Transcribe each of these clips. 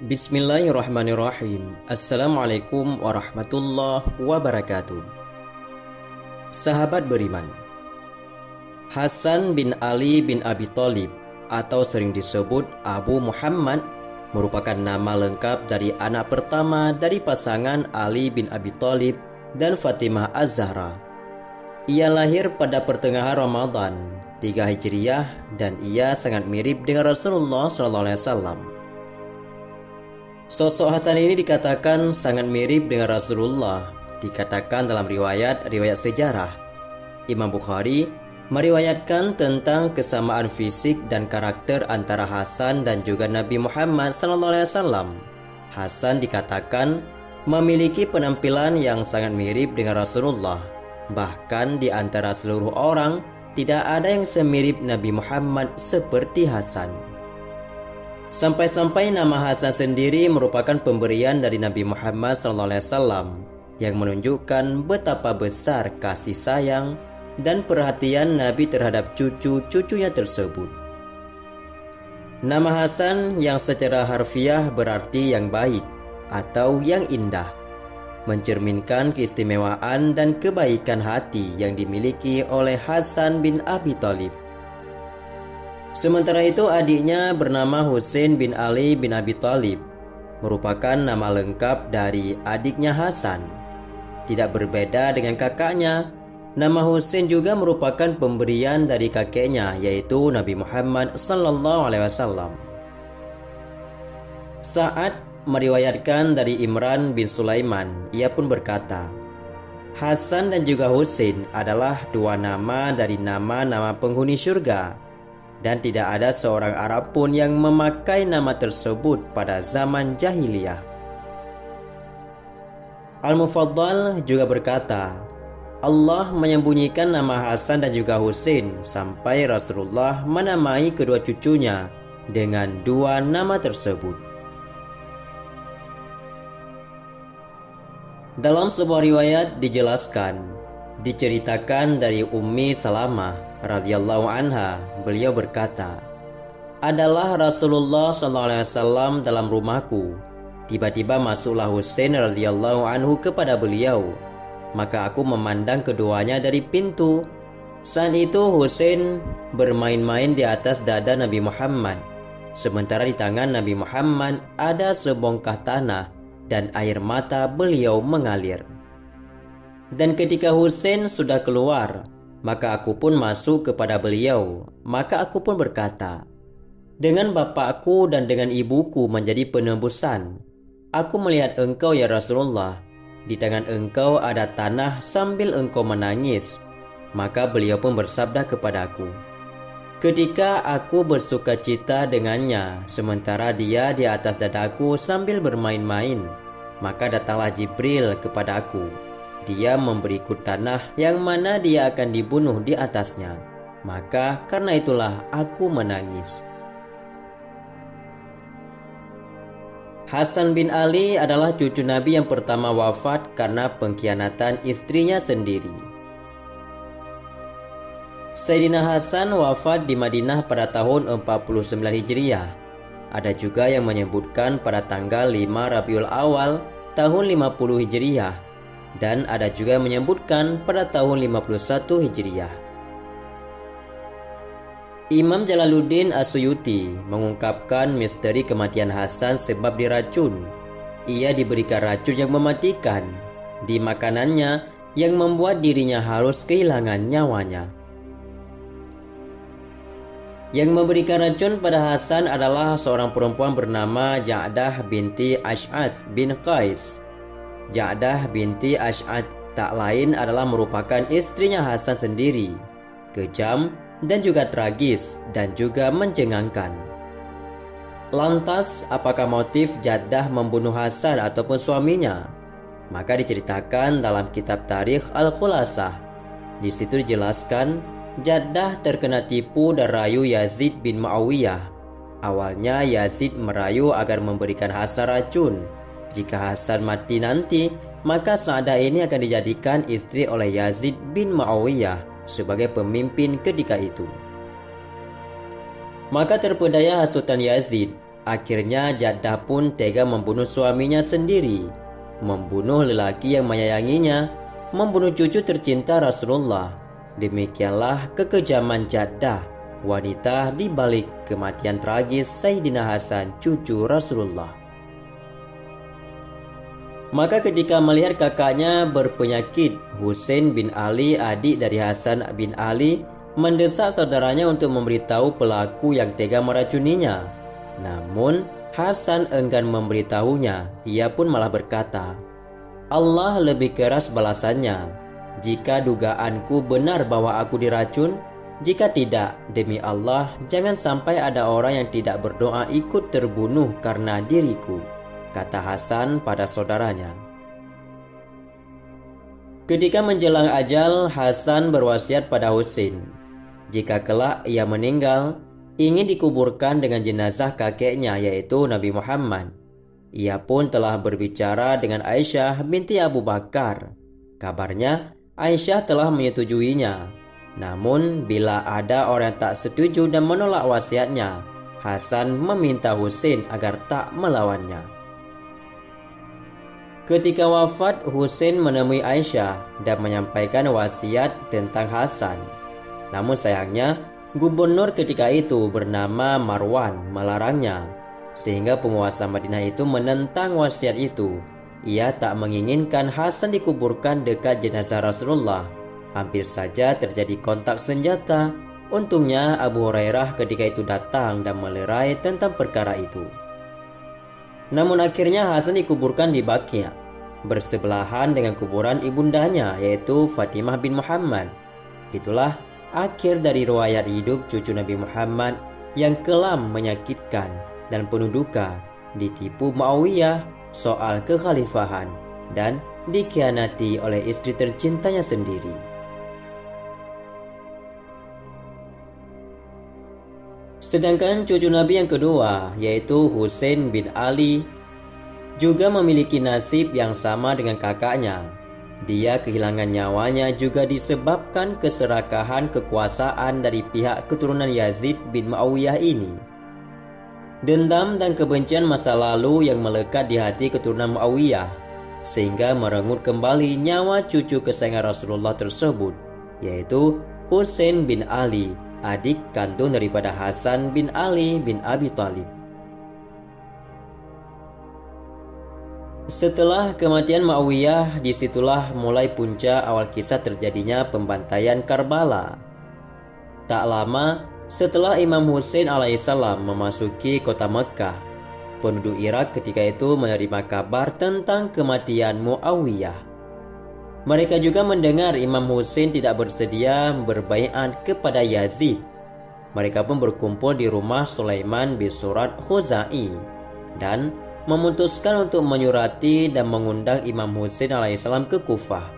Bismillahirrahmanirrahim. Assalamualaikum warahmatullahi wabarakatuh. Sahabat beriman, Hasan bin Ali bin Abi Thalib atau sering disebut Abu Muhammad merupakan nama lengkap dari anak pertama dari pasangan Ali bin Abi Thalib dan Fatimah Az-Zahra. Ia lahir pada pertengahan Ramadan 3 Hijriah dan ia sangat mirip dengan Rasulullah SAW. Sosok Hasan ini dikatakan sangat mirip dengan Rasulullah, dikatakan dalam riwayat sejarah. Imam Bukhari meriwayatkan tentang kesamaan fisik dan karakter antara Hasan dan juga Nabi Muhammad SAW. Hasan dikatakan memiliki penampilan yang sangat mirip dengan Rasulullah. Bahkan di antara seluruh orang, tidak ada yang semirip Nabi Muhammad seperti Hasan. Sampai-sampai nama Hasan sendiri merupakan pemberian dari Nabi Muhammad SAW yang menunjukkan betapa besar kasih sayang dan perhatian Nabi terhadap cucu-cucunya tersebut. Nama Hasan yang secara harfiah berarti yang baik atau yang indah, mencerminkan keistimewaan dan kebaikan hati yang dimiliki oleh Hasan bin Abi Thalib. Sementara itu adiknya bernama Husain bin Ali bin Abi Thalib, merupakan nama lengkap dari adiknya Hasan. Tidak berbeda dengan kakaknya, nama Husain juga merupakan pemberian dari kakeknya, yaitu Nabi Muhammad SAW. Sa'ad meriwayatkan dari Imran bin Sulaiman, ia pun berkata, Hasan dan juga Husain adalah dua nama dari nama-nama penghuni surga, dan tidak ada seorang Arab pun yang memakai nama tersebut pada zaman jahiliyah. Al-Mufaddal juga berkata, Allah menyembunyikan nama Hasan dan juga Husain sampai Rasulullah menamai kedua cucunya dengan dua nama tersebut. Dalam sebuah riwayat diceritakan dari Ummi Salamah radhiyallahu anha, beliau berkata, adalah Rasulullah SAW dalam rumahku. Tiba-tiba masuklah Husain radhiyallahu anhu kepada beliau. Maka aku memandang keduanya dari pintu. Saat itu Husain bermain-main di atas dada Nabi Muhammad, sementara di tangan Nabi Muhammad ada sebongkah tanah dan air mata beliau mengalir. Dan ketika Husain sudah keluar, maka aku pun masuk kepada beliau. Maka aku pun berkata, dengan bapakku dan dengan ibuku menjadi penebusan, aku melihat engkau ya Rasulullah. Di tangan engkau ada tanah sambil engkau menangis. Maka beliau pun bersabda kepadaku, ketika aku bersuka cita dengannya, sementara dia di atas dadaku sambil bermain-main, maka datanglah Jibril kepadaku. Dia memberiku tanah yang mana dia akan dibunuh di atasnya. Maka karena itulah aku menangis. Hasan bin Ali adalah cucu Nabi yang pertama wafat karena pengkhianatan istrinya sendiri. Sayyidina Hasan wafat di Madinah pada tahun 49 Hijriah. Ada juga yang menyebutkan pada tanggal 5 Rabiul Awal tahun 50 Hijriah. Dan ada juga yang menyebutkan pada tahun 51 Hijriah. Imam Jalaluddin As-Suyuti mengungkapkan misteri kematian Hasan sebab diracun. Ia diberikan racun yang mematikan di makanannya yang membuat dirinya harus kehilangan nyawanya. Yang memberikan racun pada Hasan adalah seorang perempuan bernama Ja'dah binti Ash'ad bin Qais. Ja'dah binti Ash'ad tak lain adalah merupakan istrinya Hasan sendiri, kejam dan juga tragis dan juga mencengangkan. Lantas, apakah motif Ja'dah membunuh Hasan ataupun suaminya? Maka diceritakan dalam kitab Tarikh Al-Khulasah. Di situ dijelaskan, Ja'dah terkena tipu dan rayu Yazid bin Muawiyah. Awalnya Yazid merayu agar memberikan Hasan racun. Jika Hasan mati nanti, maka Sa'dah ini akan dijadikan istri oleh Yazid bin Muawiyah sebagai pemimpin ketika itu. Maka terpedaya hasutan Yazid Akhirnya Jaddah pun tega membunuh suaminya sendiri, membunuh lelaki yang menyayanginya, membunuh cucu tercinta Rasulullah. Demikianlah kekejaman Jaddah, wanita di balik kematian tragis Sayyidina Hasan, cucu Rasulullah. Maka ketika melihat kakaknya berpenyakit, Husain bin Ali, adik dari Hasan bin Ali, mendesak saudaranya untuk memberitahu pelaku yang tega meracuninya. Namun Hasan enggan memberitahunya. Ia pun malah berkata, "Allah lebih keras balasannya. Jika dugaanku benar bahwa aku diracun, jika tidak, demi Allah, jangan sampai ada orang yang tidak berdoa ikut terbunuh karena diriku," kata Hasan pada saudaranya. Ketika menjelang ajal, Hasan berwasiat pada Husain, jika kelak ia meninggal, ingin dikuburkan dengan jenazah kakeknya, yaitu Nabi Muhammad. Ia pun telah berbicara dengan Aisyah binti Abu Bakar. Kabarnya Aisyah telah menyetujuinya. Namun bila ada orang yang tak setuju dan menolak wasiatnya, Hasan meminta Husain agar tak melawannya. Ketika wafat, Husain menemui Aisyah dan menyampaikan wasiat tentang Hasan. Namun sayangnya, gubernur ketika itu bernama Marwan melarangnya, sehingga penguasa Madinah itu menentang wasiat itu. Ia tak menginginkan Hasan dikuburkan dekat jenazah Rasulullah. Hampir saja terjadi kontak senjata. Untungnya Abu Hurairah ketika itu datang dan melerai tentang perkara itu. Namun akhirnya Hasan dikuburkan di Baqi', bersebelahan dengan kuburan ibundanya, yaitu Fatimah bin Muhammad. Itulah akhir dari riwayat hidup cucu Nabi Muhammad yang kelam, menyakitkan, dan penuh duka, ditipu Muawiyah soal kekhalifahan dan dikhianati oleh istri tercintanya sendiri. Sedangkan cucu Nabi yang kedua, yaitu Husain bin Ali, juga memiliki nasib yang sama dengan kakaknya. Dia kehilangan nyawanya juga disebabkan keserakahan kekuasaan dari pihak keturunan Yazid bin Muawiyah ini. Dendam dan kebencian masa lalu yang melekat di hati keturunan Muawiyah, sehingga merenggut kembali nyawa cucu kesayangan Rasulullah tersebut, yaitu Husain bin Ali, adik kandung daripada Hasan bin Ali bin Abi Thalib. Setelah kematian Muawiyah, disitulah mulai puncak awal kisah terjadinya pembantaian Karbala. Tak lama setelah Imam Husain alaihissalam memasuki kota Mekah, penduduk Irak ketika itu menerima kabar tentang kematian Muawiyah. Mereka juga mendengar Imam Husain tidak bersedia berbaiat kepada Yazid. Mereka pun berkumpul di rumah Sulaiman bin Surat Khuzai dan memutuskan untuk menyurati dan mengundang Imam Husain alaihissalam ke Kufah.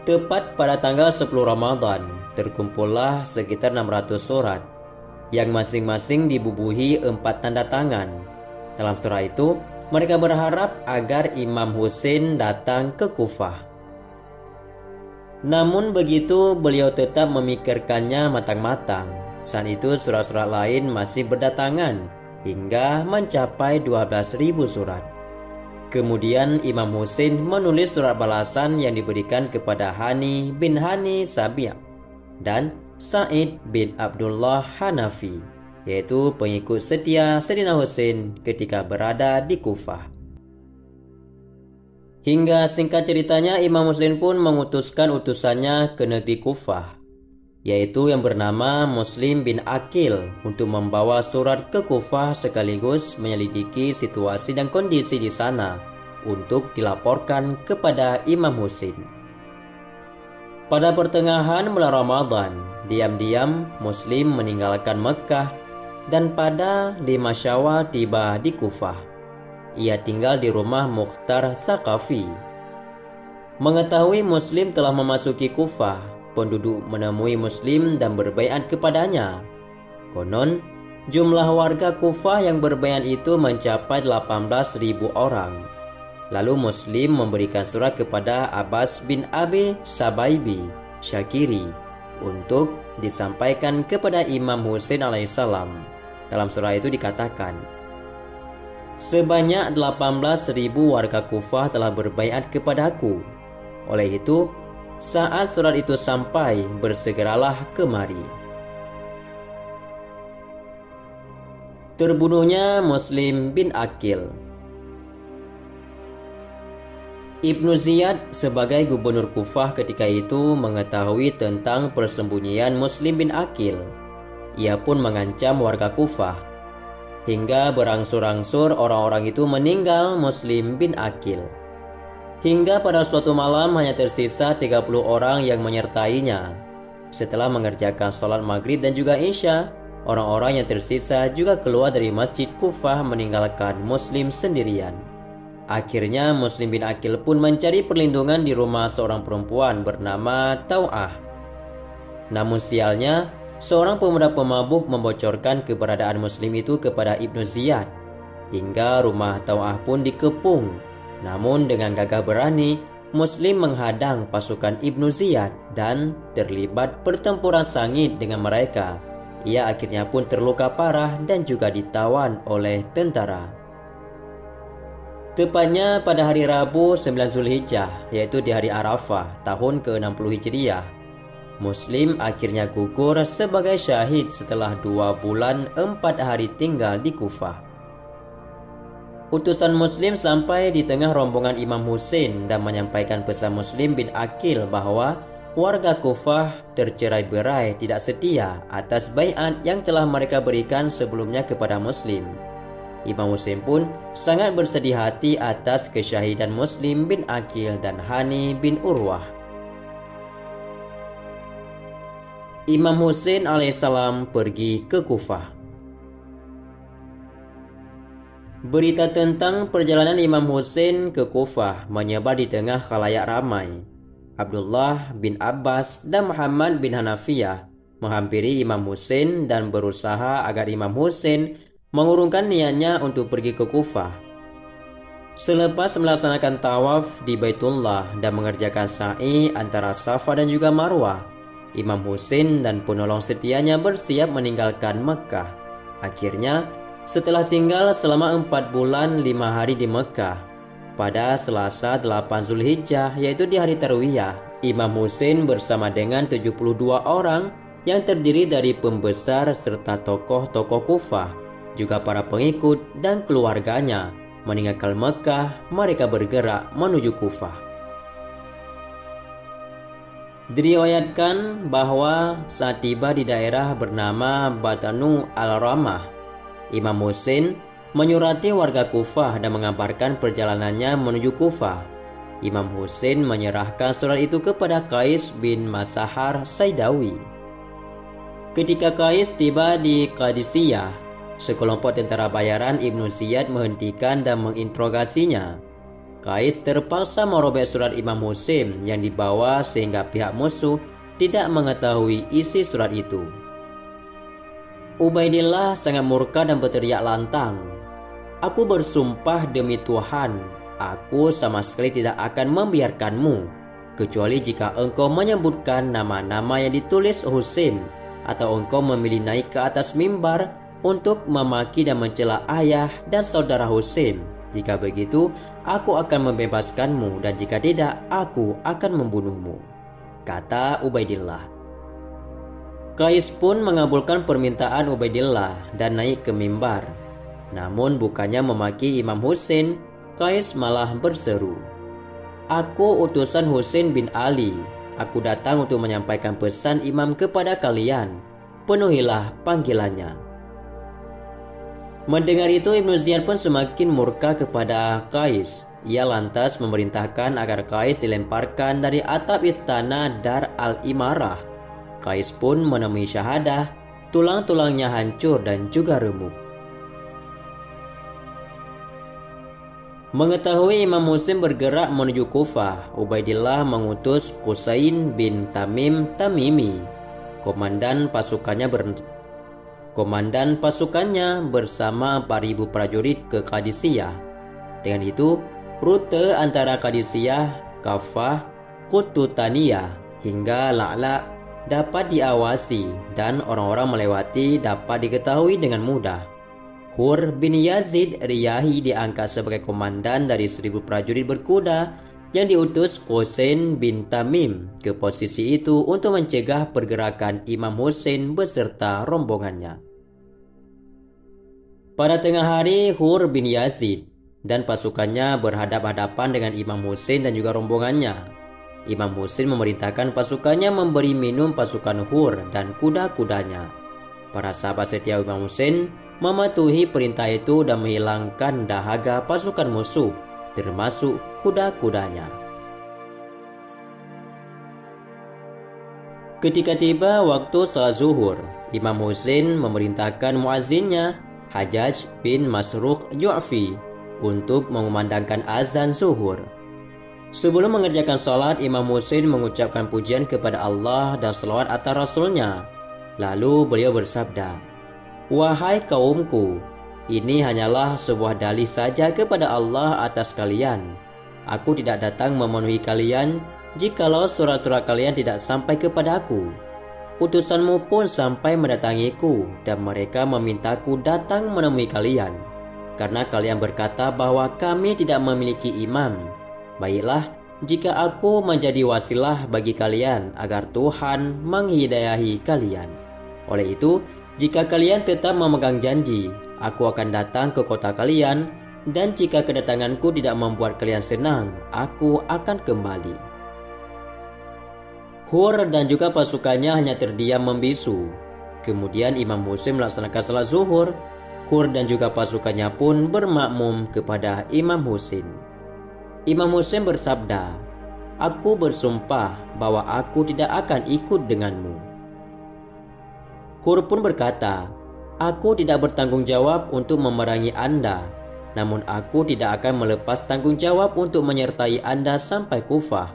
Tepat pada tanggal 10 Ramadan, terkumpullah sekitar 600 surat yang masing-masing dibubuhi 4 tanda tangan. Dalam surah itu, mereka berharap agar Imam Husain datang ke Kufah. Namun begitu, beliau tetap memikirkannya matang-matang. Saat itu surat-surat lain masih berdatangan hingga mencapai 12.000 surat. Kemudian Imam Husain menulis surat balasan yang diberikan kepada Hani bin Hani Sabi' dan Sa'id bin Abdullah Hanafi, yaitu pengikut setia Sayyidina Husain ketika berada di Kufah. Hingga singkat ceritanya, Imam Husain pun mengutuskan utusannya ke negeri Kufah, yaitu yang bernama Muslim bin Aqil, untuk membawa surat ke Kufah sekaligus menyelidiki situasi dan kondisi di sana untuk dilaporkan kepada Imam Husain. Pada pertengahan bulan Ramadan, diam-diam Muslim meninggalkan Mekah dan pada 5 Syawal tiba di Kufah. Ia tinggal di rumah Mukhtar Tsaqafi. Mengetahui Muslim telah memasuki Kufah, penduduk menemui Muslim dan berbaiat kepadanya. Konon, jumlah warga Kufah yang berbaiat itu mencapai 18.000 orang. Lalu Muslim memberikan surat kepada Abbas bin Abi Sabaibi Syakiri untuk disampaikan kepada Imam Husain alaihissalam. Dalam surah itu dikatakan, sebanyak 18.000 warga Kufah telah berbaiat kepadaku. Oleh itu, saat surat itu sampai, bersegeralah kemari. Terbunuhnya Muslim bin Aqil. Ibnu Ziyad sebagai gubernur Kufah ketika itu mengetahui tentang persembunyian Muslim bin Aqil. Ia pun mengancam warga Kufah. Hingga berangsur-angsur orang-orang itu meninggal Muslim bin Aqil. Hingga pada suatu malam hanya tersisa 30 orang yang menyertainya. Setelah mengerjakan sholat maghrib dan juga isya, orang-orang yang tersisa juga keluar dari masjid Kufah meninggalkan Muslim sendirian. Akhirnya Muslim bin Aqil pun mencari perlindungan di rumah seorang perempuan bernama Tau'ah. Namun sialnya, seorang pemuda pemabuk membocorkan keberadaan Muslim itu kepada Ibnu Ziyad. Hingga rumah Tau'ah pun dikepung. Namun dengan gagah berani, Muslim menghadang pasukan Ibnu Ziyad dan terlibat pertempuran sengit dengan mereka. Ia akhirnya pun terluka parah dan juga ditawan oleh tentara. Tepatnya pada hari Rabu 9 Zulhijjah, yaitu di hari Arafah, tahun ke-60 Hijriah, Muslim akhirnya gugur sebagai syahid setelah 2 bulan 4 hari tinggal di Kufah. Utusan Muslim sampai di tengah rombongan Imam Husain dan menyampaikan pesan Muslim bin Aqil bahwa warga Kufah tercerai-berai tidak setia atas baiat yang telah mereka berikan sebelumnya kepada Muslim. Imam Husain pun sangat bersedih hati atas kesyahidan Muslim bin Aqil dan Hani bin Urwah. Imam Husain alaihissalam pergi ke Kufah. Berita tentang perjalanan Imam Husain ke Kufah menyebar di tengah khalayak ramai. Abdullah bin Abbas dan Muhammad bin Hanafiyah menghampiri Imam Husain dan berusaha agar Imam Husain mengurungkan niatnya untuk pergi ke Kufah. Selepas melaksanakan tawaf di Baitullah dan mengerjakan sa'i antara Safa dan juga Marwah, Imam Husain dan penolong setianya bersiap meninggalkan Mekah. Akhirnya, setelah tinggal selama 4 bulan 5 hari di Mekah, pada Selasa 8 Zulhijjah yaitu di hari Tarwiyah, Imam Husain bersama dengan 72 orang yang terdiri dari pembesar serta tokoh-tokoh Kufah, juga para pengikut dan keluarganya meninggalkan Mekah. Mereka bergerak menuju Kufah. Diriwayatkan bahwa saat tiba di daerah bernama Batanu al-Ramah, Imam Husain menyurati warga Kufah dan mengabarkan perjalanannya menuju Kufah. Imam Husain menyerahkan surat itu kepada Qais bin Masahar Saidawi. Ketika Qais tiba di Qadisiyah, sekelompok tentara bayaran Ibnu Ziyad menghentikan dan menginterogasinya. Qais terpaksa merobek surat Imam Husain yang dibawa sehingga pihak musuh tidak mengetahui isi surat itu. Ubaidillah sangat murka dan berteriak lantang, "Aku bersumpah demi Tuhan, aku sama sekali tidak akan membiarkanmu, kecuali jika engkau menyebutkan nama-nama yang ditulis Husain, atau engkau memilih naik ke atas mimbar untuk memaki dan mencela ayah dan saudara Husain. Jika begitu, aku akan membebaskanmu, dan jika tidak, aku akan membunuhmu," kata Ubaidillah. Qais pun mengabulkan permintaan Ubaidillah dan naik ke mimbar. Namun bukannya memaki Imam Husain, Qais malah berseru, "Aku utusan Husain bin Ali. Aku datang untuk menyampaikan pesan Imam kepada kalian. Penuhilah panggilannya." Mendengar itu, Ibnu Ziyad pun semakin murka kepada Qais. Ia lantas memerintahkan agar Qais dilemparkan dari atap istana Dar al-Imarah. Qais pun menemui syahadah, tulang-tulangnya hancur dan juga remuk. Mengetahui Imam Husain bergerak menuju Kufah, Ubaidillah mengutus Qusain bin Tamim Tamimi, komandan pasukannya bersama 4.000 prajurit ke Qadisiyah. Dengan itu, rute antara Qadisiyah, Kafah, Qututaniyah hingga La'la dapat diawasi dan orang-orang melewati dapat diketahui dengan mudah. Hur bin Yazid Riyahi diangkat sebagai komandan dari 1.000 prajurit berkuda yang diutus Husain bin Tamim ke posisi itu untuk mencegah pergerakan Imam Husain beserta rombongannya. Pada tengah hari, Hur bin Yazid dan pasukannya berhadap-hadapan dengan Imam Husain dan juga rombongannya. Imam Husain memerintahkan pasukannya memberi minum pasukan Hur dan kuda-kudanya. Para sahabat setia Imam Husain mematuhi perintah itu dan menghilangkan dahaga pasukan musuh, termasuk kuda-kudanya. Ketika tiba waktu salat zuhur, Imam Husain memerintahkan muazzinnya Hajjaj bin Masruq Ju'fi untuk mengumandangkan azan zuhur. Sebelum mengerjakan salat, Imam Husain mengucapkan pujian kepada Allah dan selawat atas Rasulnya. Lalu beliau bersabda, "Wahai kaumku, ini hanyalah sebuah dalih saja kepada Allah atas kalian. Aku tidak datang memenuhi kalian jikalau surat-surat kalian tidak sampai kepadaku. Utusanmu pun sampai mendatangiku dan mereka memintaku datang menemui kalian. Karena kalian berkata bahwa kami tidak memiliki imam. Baiklah, jika aku menjadi wasilah bagi kalian agar Tuhan menghidayahi kalian. Oleh itu, jika kalian tetap memegang janji, aku akan datang ke kota kalian, dan jika kedatanganku tidak membuat kalian senang, aku akan kembali." Hur dan juga pasukannya hanya terdiam membisu. Kemudian Imam Husain melaksanakan salat zuhur. Hur dan juga pasukannya pun bermakmum kepada Imam Husain. Imam Husain bersabda, "Aku bersumpah bahwa aku tidak akan ikut denganmu." Hur pun berkata, "Aku tidak bertanggung jawab untuk memerangi Anda, namun aku tidak akan melepas tanggung jawab untuk menyertai Anda sampai Kufah.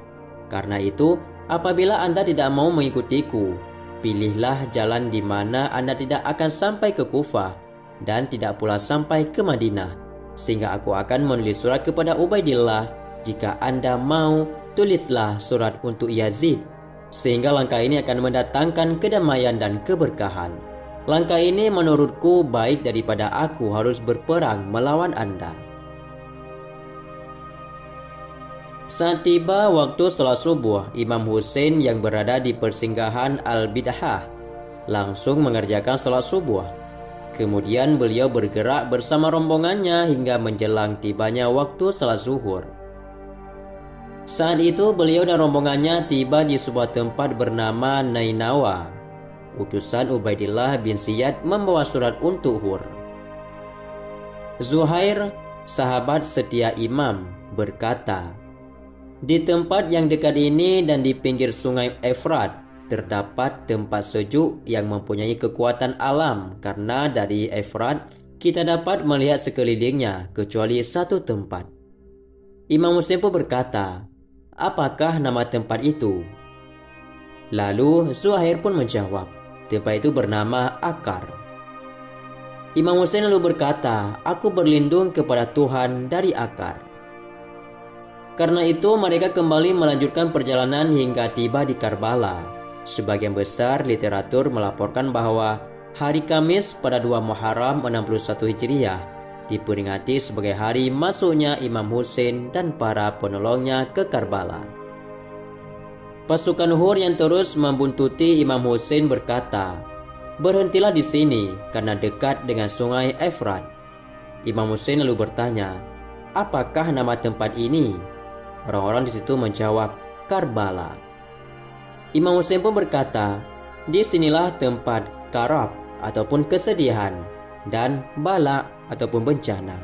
Karena itu, apabila Anda tidak mau mengikutiku, pilihlah jalan di mana Anda tidak akan sampai ke Kufah dan tidak pula sampai ke Madinah, sehingga aku akan menulis surat kepada Ubaidillah. Jika Anda mau, tulislah surat untuk Yazid, sehingga langkah ini akan mendatangkan kedamaian dan keberkahan. Langkah ini menurutku baik daripada aku harus berperang melawan Anda." Saat tiba waktu sholat subuh, Imam Husain yang berada di persinggahan Al-Bid'ah langsung mengerjakan sholat subuh. Kemudian beliau bergerak bersama rombongannya hingga menjelang tibanya waktu sholat zuhur. Saat itu beliau dan rombongannya tiba di sebuah tempat bernama Nainawa. Utusan Ubaidillah bin Ziyad membawa surat untuk Hur. Zuhair, sahabat setia Imam, berkata, "Di tempat yang dekat ini dan di pinggir sungai Efrat terdapat tempat sejuk yang mempunyai kekuatan alam, karena dari Efrat kita dapat melihat sekelilingnya kecuali satu tempat." Imam Husain pun berkata, "Apakah nama tempat itu?" Lalu Zuhair pun menjawab, "Tempat itu bernama Akar." Imam Husain lalu berkata, "Aku berlindung kepada Tuhan dari Akar." Karena itu mereka kembali melanjutkan perjalanan hingga tiba di Karbala. Sebagian besar literatur melaporkan bahwa hari Kamis pada 2 Muharram 61 Hijriah diperingati sebagai hari masuknya Imam Husain dan para penolongnya ke Karbala. Pasukan Hur yang terus membuntuti Imam Husain berkata, "Berhentilah di sini karena dekat dengan sungai Efrat." Imam Husain lalu bertanya, "Apakah nama tempat ini?" Orang-orang di situ menjawab, "Karbala." Imam Husain pun berkata, "Disinilah tempat karab ataupun kesedihan dan bala ataupun bencana.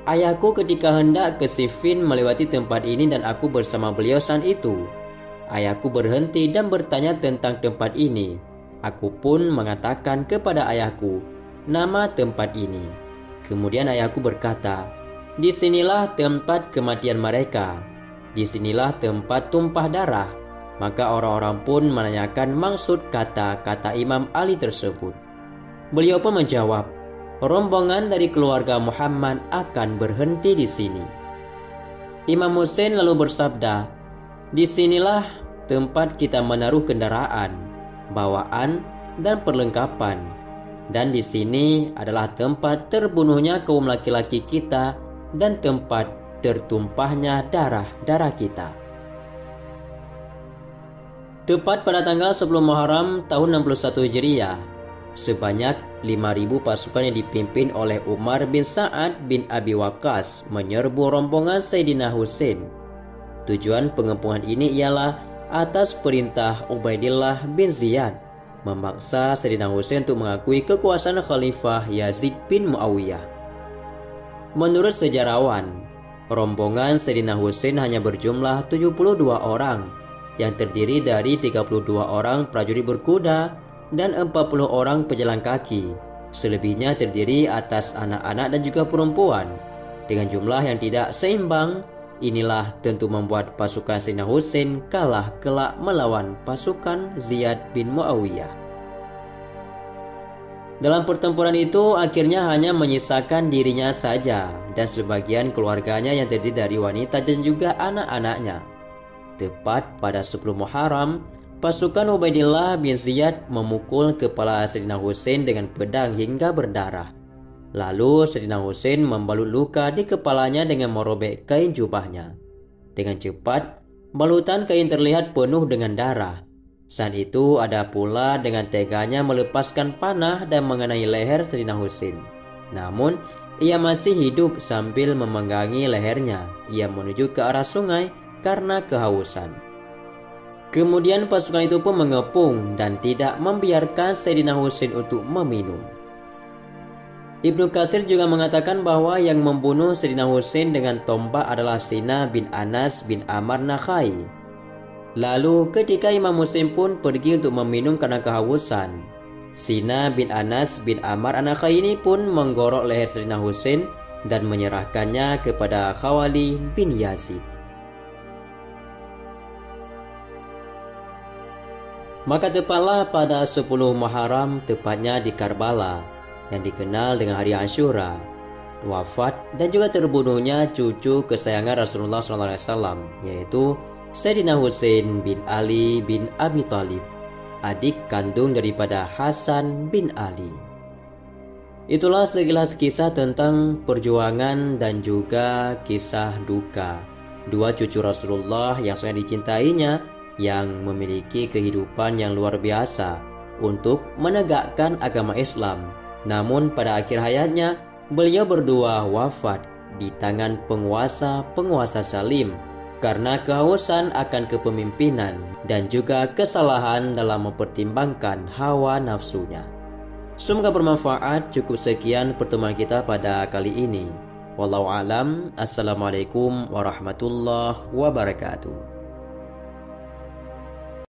Ayahku ketika hendak ke Siffin melewati tempat ini dan aku bersama beliau saat itu. Ayahku berhenti dan bertanya tentang tempat ini. Aku pun mengatakan kepada ayahku nama tempat ini. Kemudian ayahku berkata, 'Disinilah tempat kematian mereka. Disinilah tempat tumpah darah.' Maka orang-orang pun menanyakan maksud kata-kata Imam Ali tersebut. Beliau pun menjawab, 'Rombongan dari keluarga Muhammad akan berhenti di sini.' Imam Husain lalu bersabda, 'Disinilah tempat kita menaruh kendaraan. bawaan, dan perlengkapan. Dan di sini adalah tempat terbunuhnya kaum laki-laki kita dan tempat tertumpahnya darah kita. Tepat pada tanggal 10 Muharram tahun 61 Hijriah, sebanyak 5.000 pasukan yang dipimpin oleh Umar bin Sa'ad bin Abi Waqqas menyerbu rombongan Sayyidina Husain. Tujuan pengepungan ini ialah atas perintah Ubaidillah bin Ziyad memaksa Sayyidina Husain untuk mengakui kekuasaan Khalifah Yazid bin Muawiyah. Menurut sejarawan, rombongan Sayyidina Husain hanya berjumlah 72 orang yang terdiri dari 32 orang prajurit berkuda dan 40 orang pejalan kaki. Selebihnya terdiri atas anak-anak dan juga perempuan. Dengan jumlah yang tidak seimbang, inilah tentu membuat pasukan Sayyidina Husain kalah kelak melawan pasukan Ziyad bin Muawiyah. Dalam pertempuran itu akhirnya hanya menyisakan dirinya saja dan sebagian keluarganya yang terdiri dari wanita dan juga anak-anaknya. Tepat pada 10 Muharram, pasukan Ubaidillah bin Ziyad memukul kepala Sayyidina Husain dengan pedang hingga berdarah. Lalu Sayyidina Husain membalut luka di kepalanya dengan merobek kain jubahnya. Dengan cepat, balutan kain terlihat penuh dengan darah. Saat itu ada pula dengan teganya melepaskan panah dan mengenai leher Sayyidina Husain. Namun, ia masih hidup sambil memenggangi lehernya. Ia menuju ke arah sungai karena kehausan. Kemudian pasukan itu pun mengepung dan tidak membiarkan Sayyidina Husain untuk meminum. Ibnu Katsir juga mengatakan bahwa yang membunuh Sayyidina Husain dengan tombak adalah Sina bin Anas bin Amr Nakhai. Lalu ketika Imam Husain pun pergi untuk meminum karena kehausan, Sina bin Anas bin Amr Nakhai ini pun menggorok leher Sayyidina Husain dan menyerahkannya kepada Khawali bin Yazid. Maka tepatlah pada 10 Muharram, tepatnya di Karbala, yang dikenal dengan hari Asyura, wafat dan juga terbunuhnya cucu kesayangan Rasulullah SAW, yaitu Sayyidina Husain bin Ali bin Abi Thalib, adik kandung daripada Hasan bin Ali. Itulah sekilas kisah tentang perjuangan dan juga kisah duka dua cucu Rasulullah yang sangat dicintainya, yang memiliki kehidupan yang luar biasa untuk menegakkan agama Islam. Namun pada akhir hayatnya, beliau berdua wafat di tangan penguasa zalim karena kehausan akan kepemimpinan dan juga kesalahan dalam mempertimbangkan hawa nafsunya. Semoga bermanfaat. Cukup sekian pertemuan kita pada kali ini. Wallahu alam. Assalamualaikum warahmatullahi wabarakatuh.